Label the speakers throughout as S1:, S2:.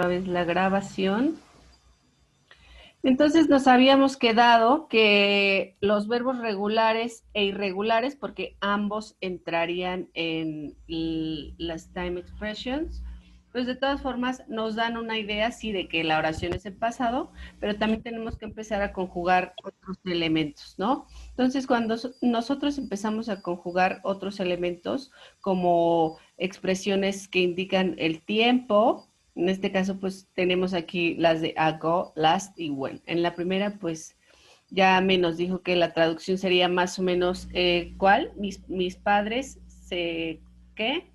S1: otra vez la grabación. Entonces nos habíamos quedado que los verbos regulares e irregulares, porque ambos entrarían en las time expressions, pues de todas formas nos dan una idea, sí, de que la oración es el pasado, pero también tenemos que empezar a conjugar otros elementos, ¿no? Entonces, cuando nosotros empezamos a conjugar otros elementos, como expresiones que indican el tiempo, en este caso, pues tenemos aquí las de ago, last y when. En la primera, pues ya me nos dijo que la traducción sería más o menos, ¿cuál? Mis padres se, ¿qué?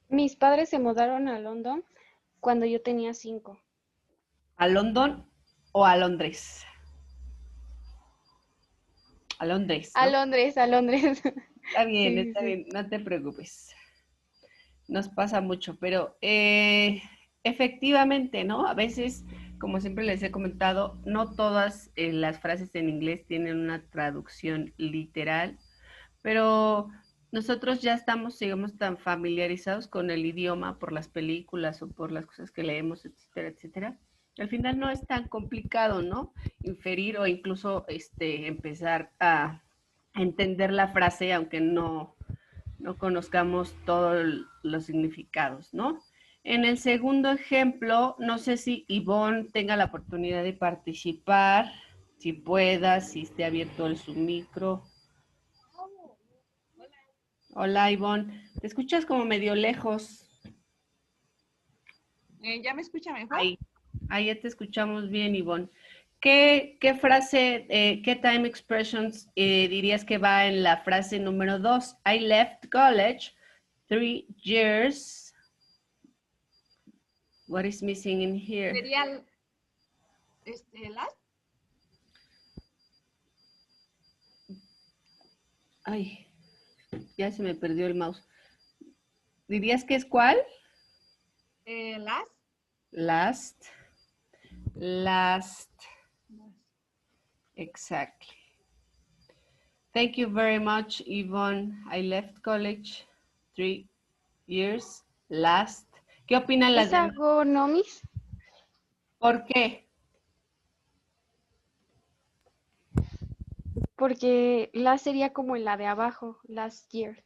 S2: Mis padres se mudaron a London cuando yo tenía 5.
S1: ¿A London o a Londres? A Londres,
S2: A
S1: ¿no?
S2: Londres, a Londres. Sí, sí,
S1: Está
S2: sí.
S1: bien, no te preocupes. Nos pasa mucho, pero efectivamente, ¿no? A veces, como siempre les he comentado, no todas las frases en inglés tienen una traducción literal, pero nosotros ya estamos, digamos, tan familiarizados con el idioma por las películas o por las cosas que leemos, etcétera, etcétera. Al final no es tan complicado, ¿no? Inferir o incluso empezar a entender la frase, aunque no conozcamos todos los significados, ¿no? En el segundo ejemplo, no sé si Ivonne tenga la oportunidad de participar, si pueda, si esté abierto su micro. Hola, Ivonne. Te escuchas como medio lejos.
S3: ¿Ya me escucha mejor?
S1: Ahí ya te escuchamos bien, Ivonne. ¿Qué frase, qué time expressions dirías que va en la frase número 2? I left college 3 years. What is missing in here?
S3: Sería last.
S1: Ay, ya se me perdió el mouse. ¿Dirías que es cuál?
S3: Last.
S1: Last. Last. Exactly. Thank you very much, Yvonne. I left college 3 years. Last. ¿Qué opinan las
S2: ¿Es
S1: demás?
S2: algo nomis?
S1: ¿Por qué?
S2: Porque la sería como en la de abajo, last year.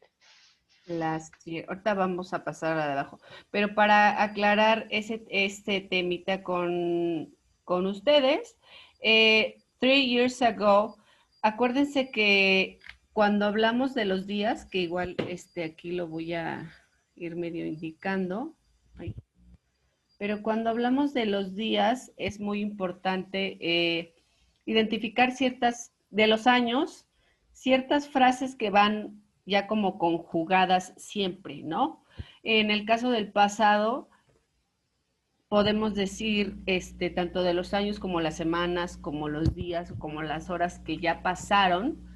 S1: Last year. Ahorita vamos a pasar a la de abajo. Pero para aclarar este temita con ustedes, 3 years ago, acuérdense que cuando hablamos de los días, que igual aquí lo voy a ir medio indicando, ay, pero cuando hablamos de los días es muy importante identificar de los años, ciertas frases que van ya como conjugadas siempre, ¿no? En el caso del pasado, podemos decir tanto de los años como las semanas, como los días, como las horas que ya pasaron,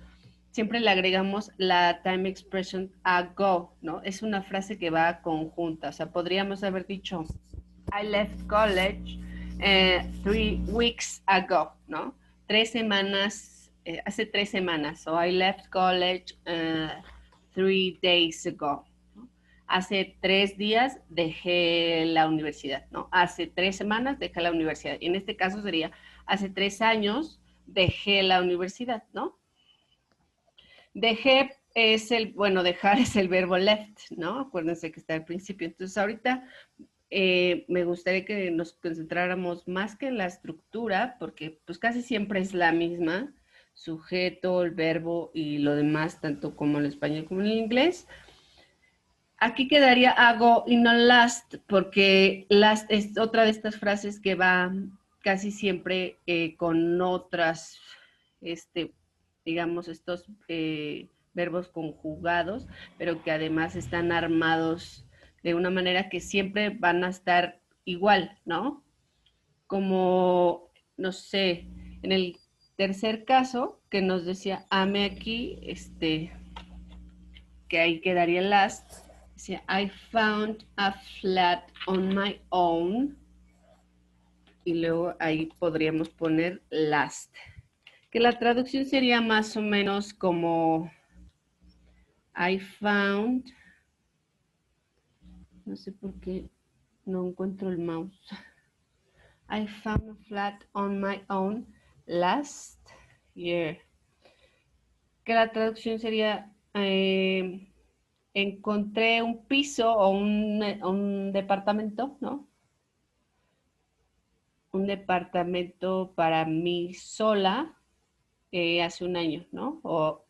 S1: siempre le agregamos la time expression ago, ¿no? Es una frase que va conjunta, o sea, podríamos haber dicho I left college 3 weeks ago, ¿no? 3 semanas, hace 3 semanas, o I left college 3 days ago. ¿No? Hace 3 días dejé la universidad, ¿no? Hace 3 semanas dejé la universidad. Y en este caso sería, hace 3 años dejé la universidad, ¿no? Dejé bueno, dejar es el verbo left, ¿no? Acuérdense que está al principio. Entonces, ahorita me gustaría que nos concentráramos más que en la estructura, porque pues casi siempre es la misma, sujeto, el verbo y lo demás, tanto como en español como en el inglés. Aquí quedaría hago y no last, porque last es otra de estas frases que va casi siempre con otras, digamos, estos verbos conjugados, pero que además están armados de una manera que siempre van a estar igual, ¿no? Como, no sé, en el tercer caso que nos decía ame aquí, que ahí quedaría last, decía I found a flat on my own, y luego ahí podríamos poner last, que la traducción sería más o menos como I found, no sé por qué No encuentro el mouse. I found a flat on my own last year. Que la traducción sería, encontré un piso o un departamento, ¿no? Un departamento para mí sola hace un año, ¿no? O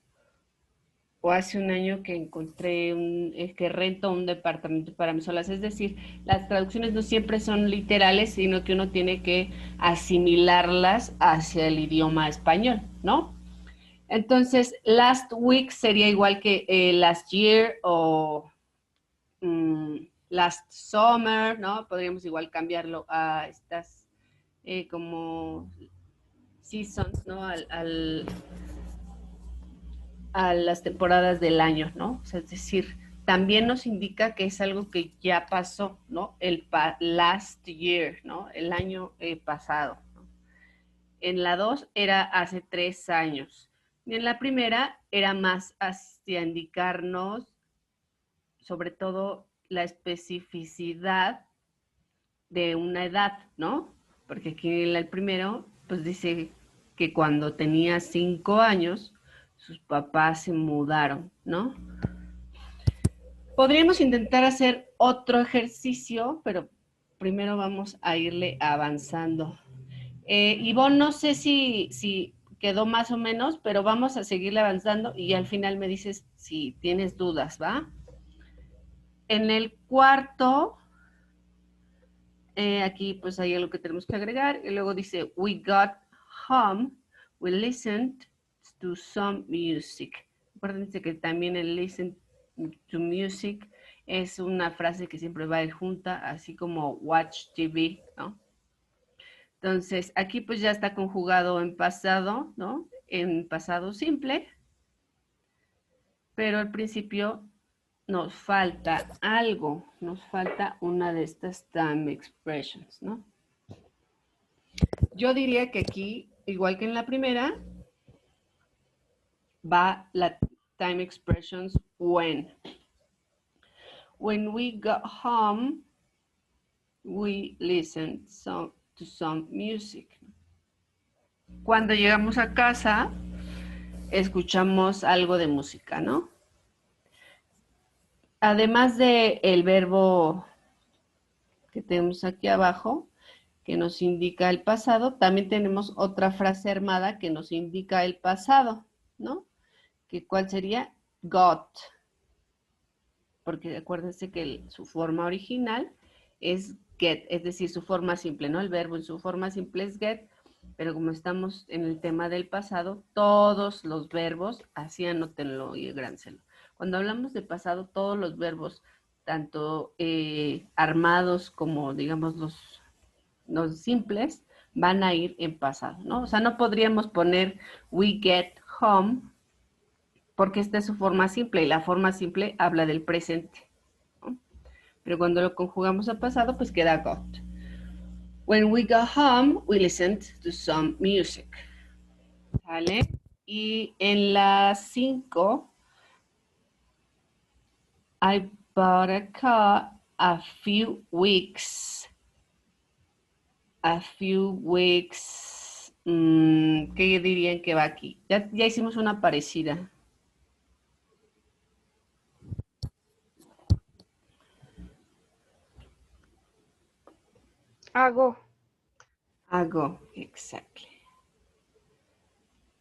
S1: hace un año que encontré que rento un departamento para mí solas. Es decir, las traducciones no siempre son literales, sino que uno tiene que asimilarlas hacia el idioma español, ¿no? Entonces, last week sería igual que last year o last summer, ¿no? Podríamos igual cambiarlo a estas como seasons, ¿no? A las temporadas del año, ¿no? O sea, es decir, también nos indica que es algo que ya pasó, ¿no? Last year, ¿no? El año pasado. ¿No? En la 2 era hace 3 años. Y en la primera era más hacia indicarnos, sobre todo, la especificidad de una edad, ¿no? Porque aquí en el primero, pues dice que cuando tenía 5 años, sus papás se mudaron, ¿no? Podríamos intentar hacer otro ejercicio, pero primero vamos a irle avanzando. Ivonne, no sé si quedó más o menos, pero vamos a seguirle avanzando y al final me dices si tienes dudas, ¿va? En el cuarto, aquí pues hay algo que tenemos que agregar. Y luego dice, we got home, we listened to some music. Acuérdense que también el listen to music es una frase que siempre va a ir junta, así como watch TV, ¿no? Entonces, aquí pues ya está conjugado en pasado, ¿no? En pasado simple, pero al principio nos falta algo, nos falta una de estas time expressions, ¿no? Yo diría que aquí, igual que en la primera, va la time expressions when. When we got home, we listened to some music. Cuando llegamos a casa, escuchamos algo de música, ¿no? Además de el verbo que tenemos aquí abajo, que nos indica el pasado, también tenemos otra frase armada que nos indica el pasado, ¿no? Que ¿cuál sería? Got. Porque acuérdense que su forma original es get, es decir, su forma simple, ¿no? El verbo en su forma simple es get, pero como estamos en el tema del pasado, todos los verbos, así anótenlo y gránselo. Cuando hablamos de pasado, todos los verbos, tanto armados como, digamos, los simples, van a ir en pasado, ¿no? O sea, no podríamos poner we get home porque esta es su forma simple y la forma simple habla del presente, ¿no? Pero cuando lo conjugamos a pasado, pues queda got. When we got home, we listened to some music. ¿Vale? Y en la 5, I bought a car a few weeks. A few weeks. ¿Qué dirían que va aquí? Ya hicimos una parecida.
S2: Hago.
S1: Ago, exactly.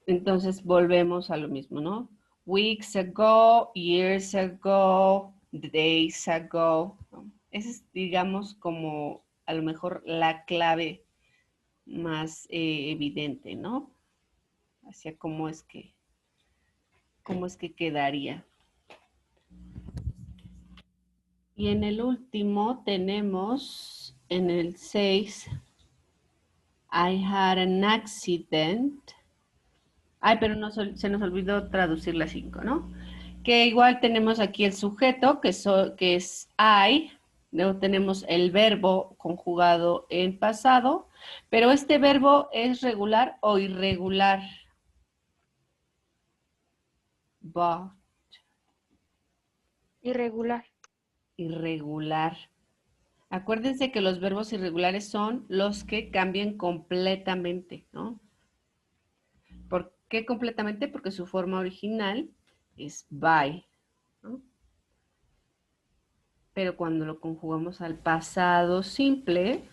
S1: Entonces volvemos a lo mismo, ¿no? Weeks ago, years ago, days ago. ¿No? Esa es, digamos, como a lo mejor la clave más evidente, ¿no? Hacia cómo es que quedaría. Y en el último tenemos, en el 6, I had an accident. Ay, pero no, se nos olvidó traducir la 5, ¿no? Que igual tenemos aquí el sujeto, que es I, luego tenemos el verbo conjugado en pasado, pero este verbo es regular o irregular. But,
S2: Irregular.
S1: irregular. Acuérdense que los verbos irregulares son los que cambian completamente, ¿no? ¿Por qué completamente? Porque su forma original es by, ¿no? Pero cuando lo conjugamos al pasado simple,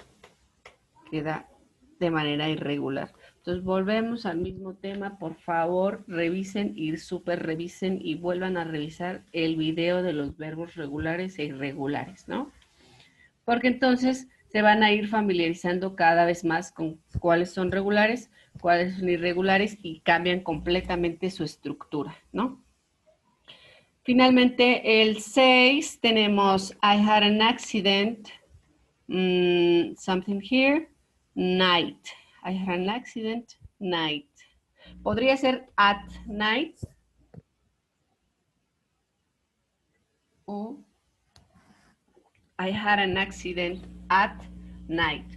S1: queda de manera irregular. Entonces volvemos al mismo tema, por favor, revisen y súper revisen y vuelvan a revisar el video de los verbos regulares e irregulares, ¿no? Porque entonces se van a ir familiarizando cada vez más con cuáles son regulares, cuáles son irregulares y cambian completamente su estructura, ¿no? Finalmente, el 6 tenemos I had an accident, something here, night. I had an accident, night. Podría ser at night o I had an accident at night.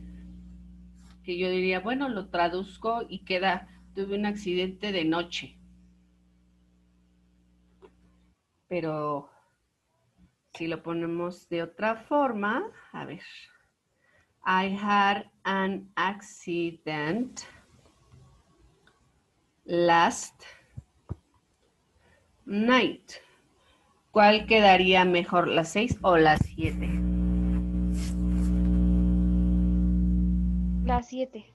S1: Que yo diría, bueno, lo traduzco y queda, tuve un accidente de noche. Pero si lo ponemos de otra forma, a ver. I had an accident last night. ¿Cuál quedaría mejor, las 6 o las 7?
S2: Las 7.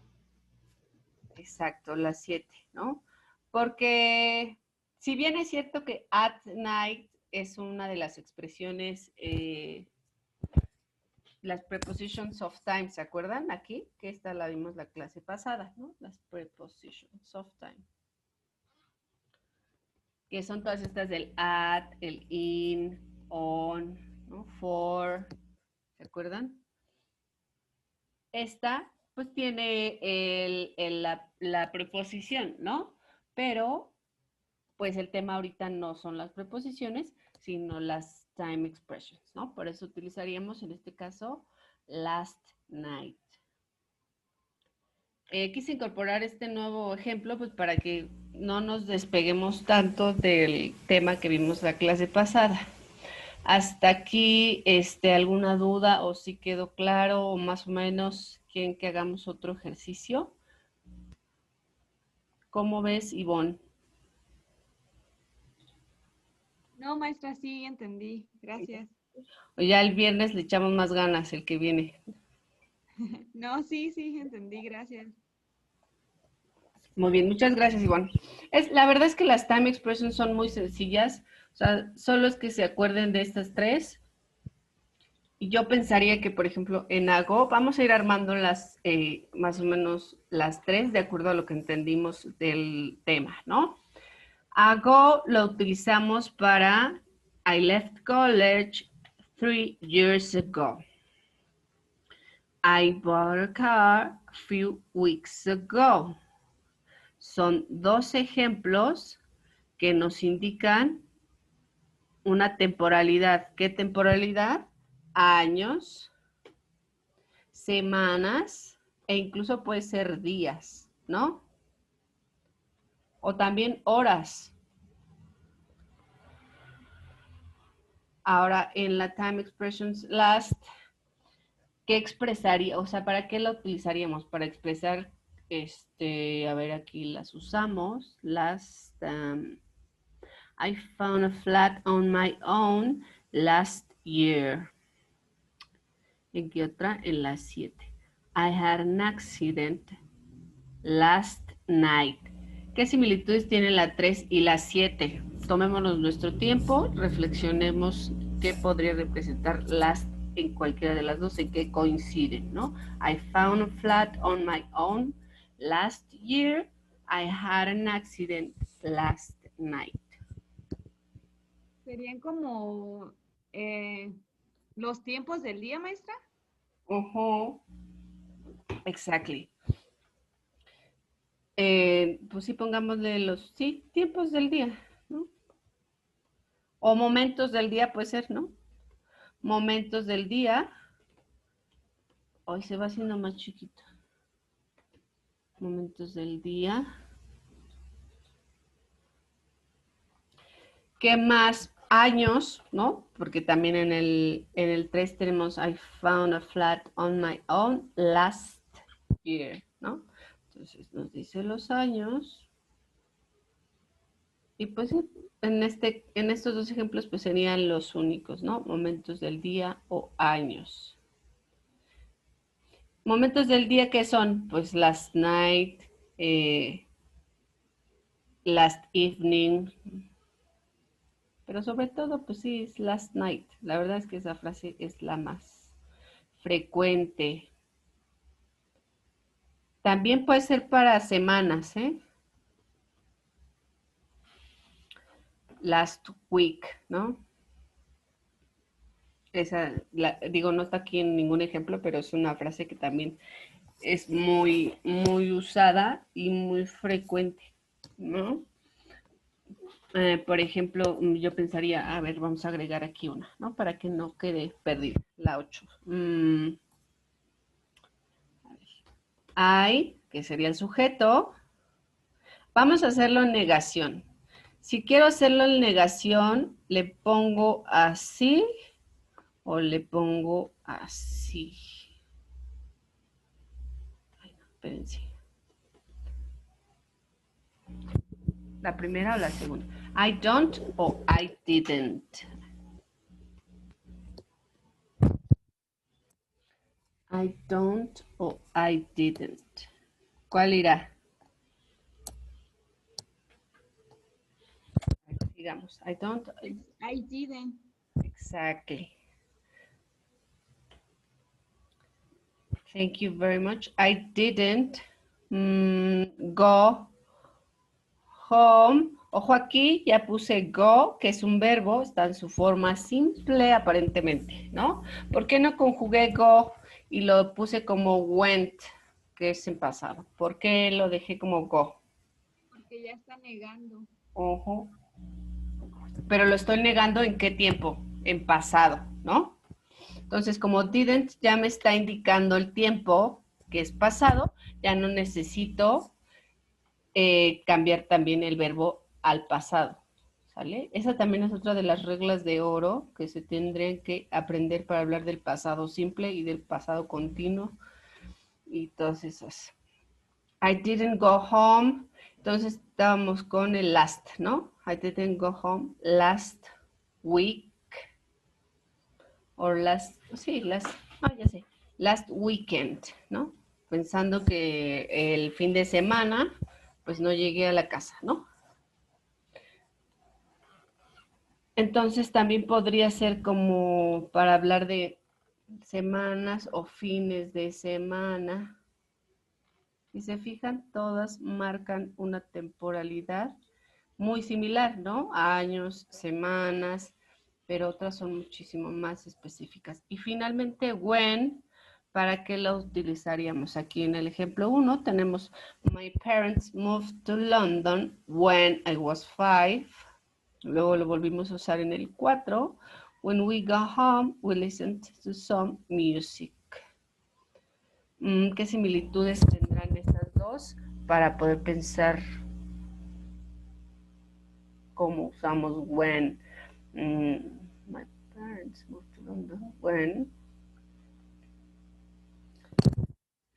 S1: Exacto, las 7, ¿no? Porque si bien es cierto que at night es una de las expresiones, las prepositions of time, ¿se acuerdan aquí? Que esta la vimos la clase pasada, ¿no? Las prepositions of time. Que son todas estas del at, el in, on, ¿no? For, ¿se acuerdan? Esta, pues tiene la preposición, ¿no? Pero, pues el tema ahorita no son las preposiciones, sino las time expressions, ¿no? Por eso utilizaríamos en este caso last night. Quise incorporar este nuevo ejemplo, pues para que no nos despeguemos tanto del tema que vimos la clase pasada. Hasta aquí, ¿alguna duda o si quedó claro o más o menos quieren que hagamos otro ejercicio? ¿Cómo ves, Ivonne?
S3: No, maestra, sí, entendí. Gracias.
S1: O ya el viernes le echamos más ganas el que viene.
S3: No, sí, sí, entendí. Gracias.
S1: Muy bien, muchas gracias, Ivonne. La verdad es que las time expressions son muy sencillas. O sea, solo es que se acuerden de estas tres. Y yo pensaría que, por ejemplo, en Ago, vamos a ir armando las, más o menos las tres, de acuerdo a lo que entendimos del tema, ¿no? Ago lo utilizamos para I left college 3 years ago. I bought a car a few weeks ago. Son dos ejemplos que nos indican una temporalidad. ¿Qué temporalidad? Años, semanas e incluso puede ser días, ¿no? O también horas. Ahora, en la time expressions last, ¿qué expresaría? O sea, ¿para qué la utilizaríamos? Para expresar, a ver, aquí las usamos. Last, I found a flat on my own last year. ¿En qué otra? En la 7. I had an accident last night. ¿Qué similitudes tienen la 3 y la 7? Tomémonos nuestro tiempo, reflexionemos qué podría representar last en cualquiera de las dos, en qué coinciden, ¿no? I found a flat on my own last year. I had an accident last night.
S3: ¿Serían como los tiempos del día, maestra?
S1: Exactly. Pues sí, pongámosle los tiempos del día, ¿no? O momentos del día puede ser, ¿no? Momentos del día. Hoy se va haciendo más chiquito. Momentos del día. ¿Qué más años, ¿no? Porque también en el 3 tenemos I found a flat on my own last year, ¿no? Entonces nos dice los años. Y pues sí, en estos dos ejemplos pues serían los únicos, ¿no? Momentos del día o años. Momentos del día que son, pues last night, last evening, pero sobre todo, pues sí, es last night. La verdad es que esa frase es la más frecuente. También puede ser para semanas, ¿eh? Last week, ¿no? Esa, digo, no está aquí en ningún ejemplo, pero es una frase que también es muy, muy usada y muy frecuente, ¿no? Por ejemplo, yo pensaría, a ver, vamos a agregar aquí una, ¿no? Para que no quede perdida, la 8. I, que sería el sujeto, vamos a hacerlo en negación. Si quiero hacerlo en negación, le pongo así o le pongo así. Ay, no, espérense. ¿La primera o la segunda? I don't o I didn't. I don't o I didn't. ¿Cuál irá? Digamos, I don't.
S3: I didn't.
S1: Exactly. Thank you very much. I didn't go home. Ojo aquí, ya puse go, que es un verbo, está en su forma simple aparentemente, ¿no? ¿Por qué no conjugué go y lo puse como went, que es en pasado? ¿Por qué lo dejé como go?
S3: Porque ya está negando.
S1: Ojo. Pero lo estoy negando en qué tiempo? En pasado, ¿no? Entonces, como didn't ya me está indicando el tiempo que es pasado, ya no necesito cambiar también el verbo al pasado, ¿sale? Esa también es otra de las reglas de oro que se tendrían que aprender para hablar del pasado simple y del pasado continuo y todas esas. I didn't go home. Entonces estábamos con el last, ¿no? I didn't go home last week. Or last, sí, ya sé, last weekend, ¿no? Pensando que el fin de semana, pues no llegué a la casa, ¿no? Entonces también podría ser como para hablar de semanas o fines de semana. Si se fijan, todas marcan una temporalidad muy similar, ¿no? Años, semanas, pero otras son muchísimo más específicas. Y finalmente, when, ¿para qué la utilizaríamos? Aquí en el ejemplo 1 tenemos My parents moved to London when I was 5. Luego lo volvimos a usar en el 4. When we got home, we listened to some music. ¿Qué similitudes tendrán estas dos para poder pensar cómo usamos when? My parents moved to London when.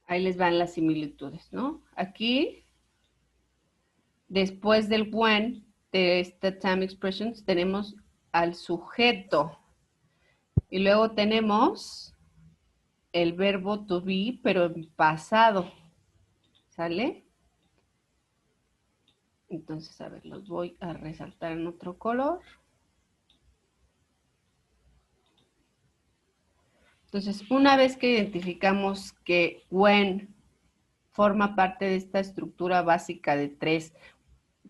S1: Ahí les van las similitudes, ¿no? Aquí, después del when, de esta time expressions, tenemos al sujeto. Y luego tenemos el verbo to be, pero en pasado. ¿Sale? Entonces, a ver, los voy a resaltar en otro color. Entonces, una vez que identificamos que when forma parte de esta estructura básica de 3,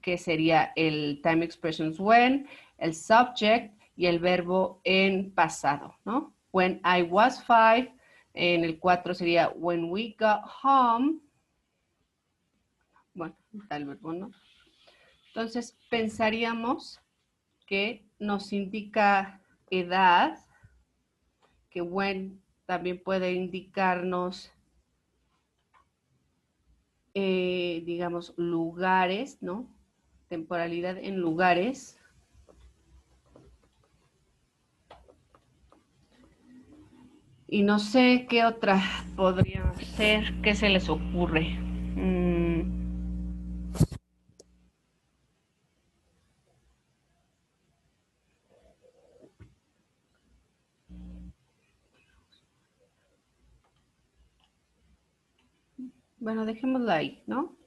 S1: que sería el time expressions when, el subject y el verbo en pasado, ¿no? When I was 5, en el 4 sería when we got home. Bueno, está el verbo, ¿no? Entonces, pensaríamos que nos indica edad, que when también puede indicarnos, digamos, lugares, ¿no? Temporalidad en lugares. Y no sé qué otra podría ser, qué se les ocurre. Bueno, dejémoslo ahí, ¿no?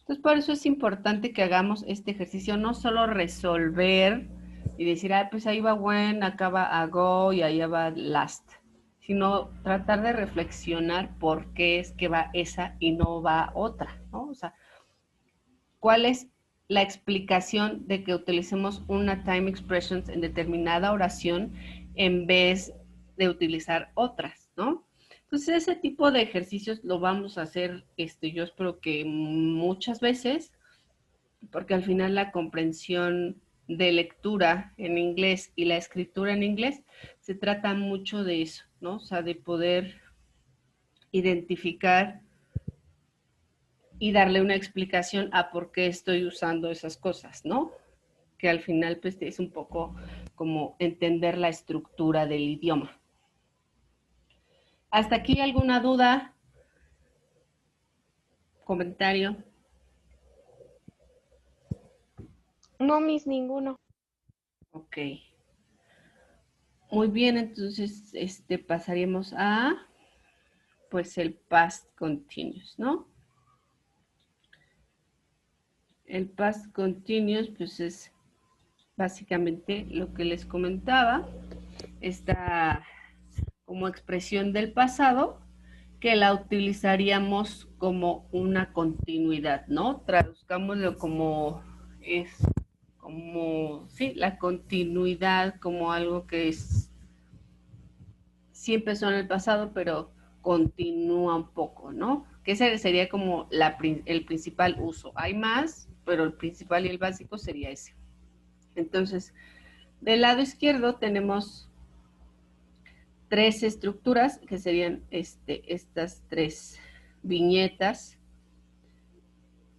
S1: Entonces, por eso es importante que hagamos este ejercicio, no solo resolver y decir, ah, pues ahí va when, acá va a go y allá va last, sino tratar de reflexionar por qué es que va esa y no va otra, ¿no? O sea, ¿cuál es la explicación de que utilicemos una time expressions en determinada oración en vez de utilizar otras, ¿no? Entonces, ese tipo de ejercicios lo vamos a hacer, yo espero que muchas veces, porque al final la comprensión de lectura en inglés y la escritura en inglés se trata mucho de eso, ¿no? O sea, de poder identificar y darle una explicación a por qué estoy usando esas cosas, ¿no? Que al final pues es un poco como entender la estructura del idioma. ¿Hasta aquí alguna duda? ¿Comentario?
S2: No, Miss, ninguno.
S1: Ok. Muy bien, entonces pasaríamos a pues el past continuous, ¿no? El past continuous pues es básicamente lo que les comentaba, esta como expresión del pasado que la utilizaríamos como una continuidad, ¿no? Traduzcámoslo como es, como, sí, la continuidad como algo que es, sí empezó en el pasado, pero continúa un poco, ¿no? Que ese sería como el principal uso. Hay más, pero el principal y el básico sería ese. Entonces, del lado izquierdo tenemos tres estructuras que serían estas tres viñetas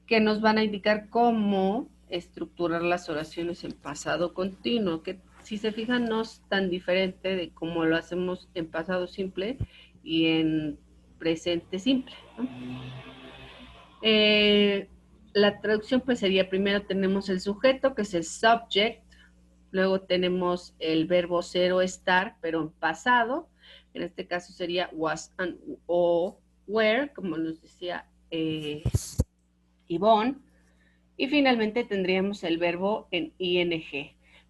S1: que nos van a indicar cómo estructurar las oraciones en pasado continuo, que si se fijan no es tan diferente de cómo lo hacemos en pasado simple y en presente simple, ¿no? La traducción pues sería, primero tenemos el sujeto, que es el subject, luego tenemos el verbo ser o estar, pero en pasado, en este caso sería was and o were, como nos decía Ivonne, y finalmente tendríamos el verbo en ing.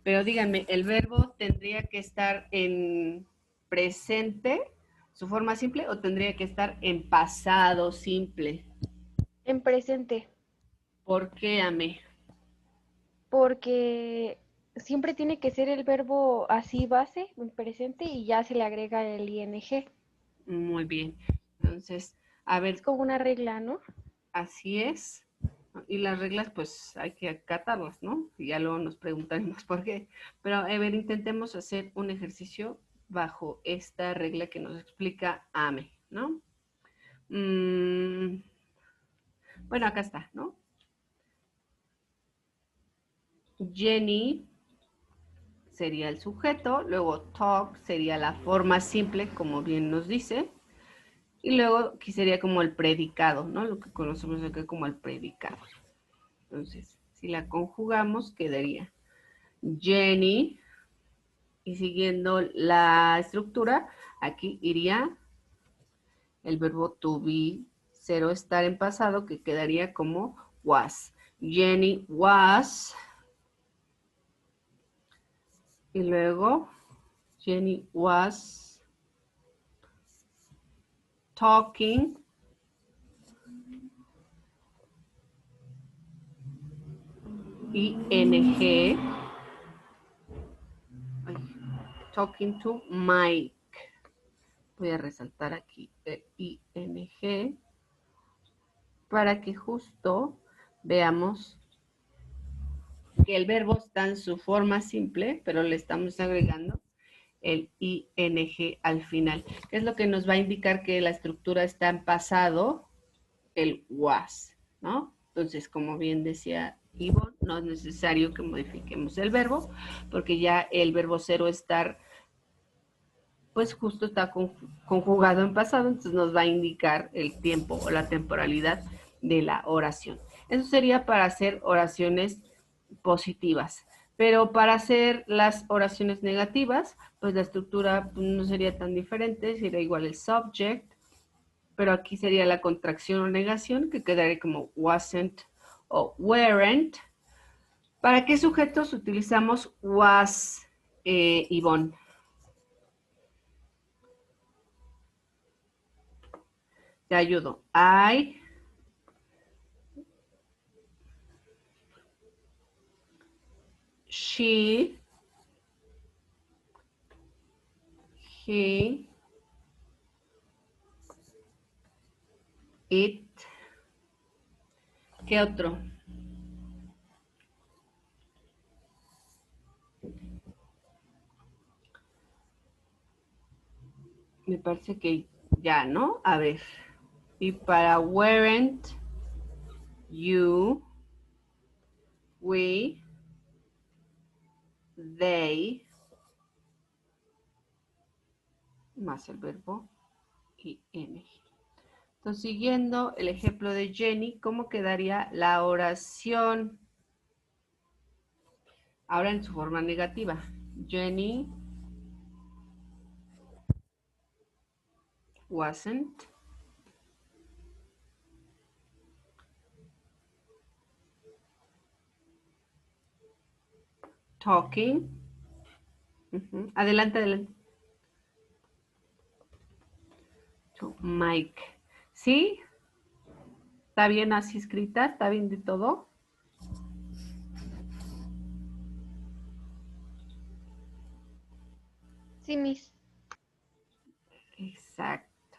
S1: Pero díganme, ¿el verbo tendría que estar en presente, su forma simple, o tendría que estar en pasado simple?
S2: En presente,
S1: ¿Por qué, Ame?
S2: porque siempre tiene que ser el verbo así base, en presente, y ya se le agrega el ing.
S1: Muy bien. Entonces, a
S2: Es
S1: ver,
S2: como una regla, ¿no?
S1: así es. Y las reglas, pues hay que acatarlas, ¿no? Y ya luego nos preguntaremos por qué. Pero, a ver, intentemos hacer un ejercicio bajo esta regla que nos explica Ame, ¿no? Bueno, acá está, ¿no? Jenny sería el sujeto, luego talk sería la forma simple, como bien nos dice, y luego aquí sería como el predicado, ¿no? Lo que conocemos acá como el predicado. Entonces, si la conjugamos, quedaría Jenny, y siguiendo la estructura, aquí iría el verbo to be, cero estar en pasado, que quedaría como was. Jenny was, y luego Jenny was talking ing, talking to Mike. Voy a resaltar aquí el ing para que justo veamos que el verbo está en su forma simple, pero le estamos agregando el ing al final, que es lo que nos va a indicar que la estructura está en pasado, el was, ¿no? Entonces, como bien decía Ivonne, no es necesario que modifiquemos el verbo, porque ya el verbo cero estar pues justo está conjugado en pasado, entonces nos va a indicar el tiempo o la temporalidad de la oración. Eso sería para hacer oraciones positivas. Pero para hacer las oraciones negativas, pues la estructura no sería tan diferente, sería igual el subject, pero aquí sería la contracción o negación, que quedaría como wasn't o weren't. ¿Para qué sujetos utilizamos was, Ivonne? Te ayudo. I, she, he, it. ¿Qué otro? Me parece que ya, ¿no? A ver. Y para weren't, you, we, they, más el verbo ing. Entonces, siguiendo el ejemplo de Jenny, ¿cómo quedaría la oración? Ahora en su forma negativa. Jenny wasn't talking. Adelante, adelante. To Mike. ¿Sí? ¿Está bien así escrita? ¿Está bien de todo?
S2: Sí, Miss.
S1: Exacto.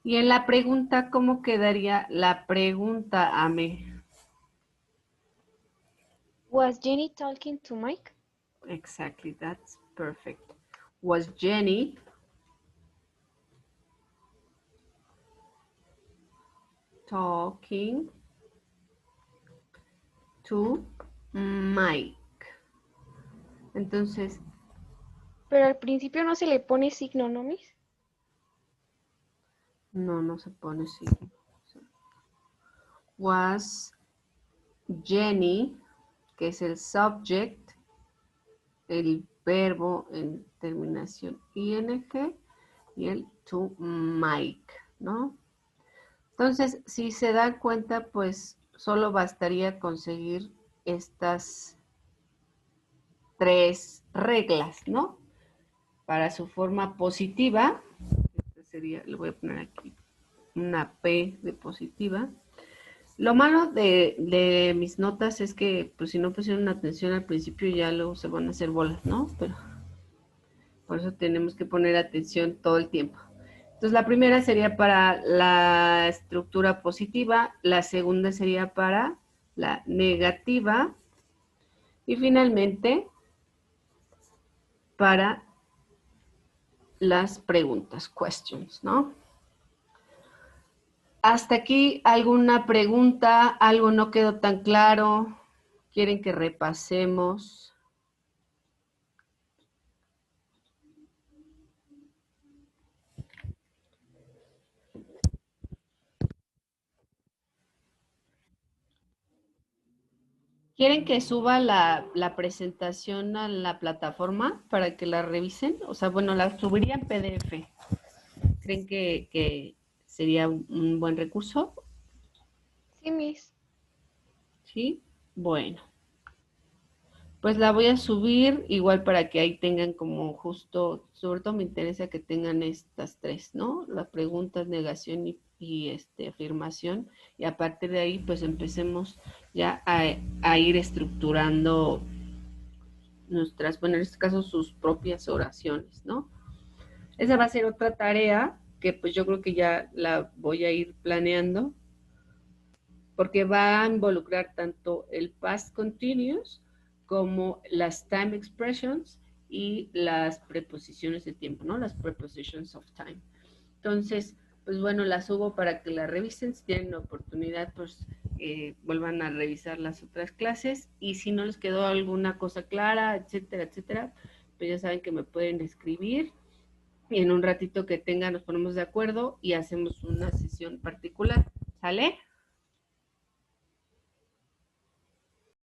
S1: Y en la pregunta, ¿cómo quedaría la pregunta, Ame?
S2: Was Jenny talking to Mike?
S1: Exactly, that's perfect. Was Jenny talking to Mike? Entonces,
S2: Pero al principio no se le pone signo, ¿no, Miss?
S1: no se pone sí. Was Jenny, que es el subject, el verbo en terminación ing y el to Mike, ¿no? Entonces, si se dan cuenta, pues solo bastaría conseguir estas tres reglas, ¿no? Para su forma positiva, esta sería, le voy a poner aquí una P de positiva. Lo malo de mis notas es que, pues si no pusieron atención al principio, ya luego se van a hacer bolas, ¿no? Pero por eso tenemos que poner atención todo el tiempo. Entonces, la primera sería para la estructura positiva, la segunda sería para la negativa y finalmente para las preguntas, questions, ¿no? Hasta aquí, ¿alguna pregunta? ¿Algo no quedó tan claro? ¿Quieren que repasemos? ¿Quieren que suba la presentación a la plataforma para que la revisen? O sea, bueno, la subiría en PDF. ¿Creen que sería un buen recurso?
S2: Sí, Miss.
S1: Sí. Bueno, pues la voy a subir igual para que ahí tengan como justo, sobre todo me interesa que tengan estas tres, ¿no? Las preguntas, negación y afirmación. Y a partir de ahí, pues empecemos ya a ir estructurando nuestras, bueno, en este caso sus propias oraciones, ¿no? Esa va a ser otra tarea que pues yo creo que ya la voy a ir planeando porque va a involucrar tanto el past continuous como las time expressions y las preposiciones de tiempo, ¿no? Las prepositions of time. Entonces, pues bueno, las subo para que la revisen. Si tienen la oportunidad, pues vuelvan a revisar las otras clases. Y si no les quedó alguna cosa clara, etcétera, etcétera, pues ya saben que me pueden escribir y en un ratito que tenga nos ponemos de acuerdo y hacemos una sesión particular. ¿Sale?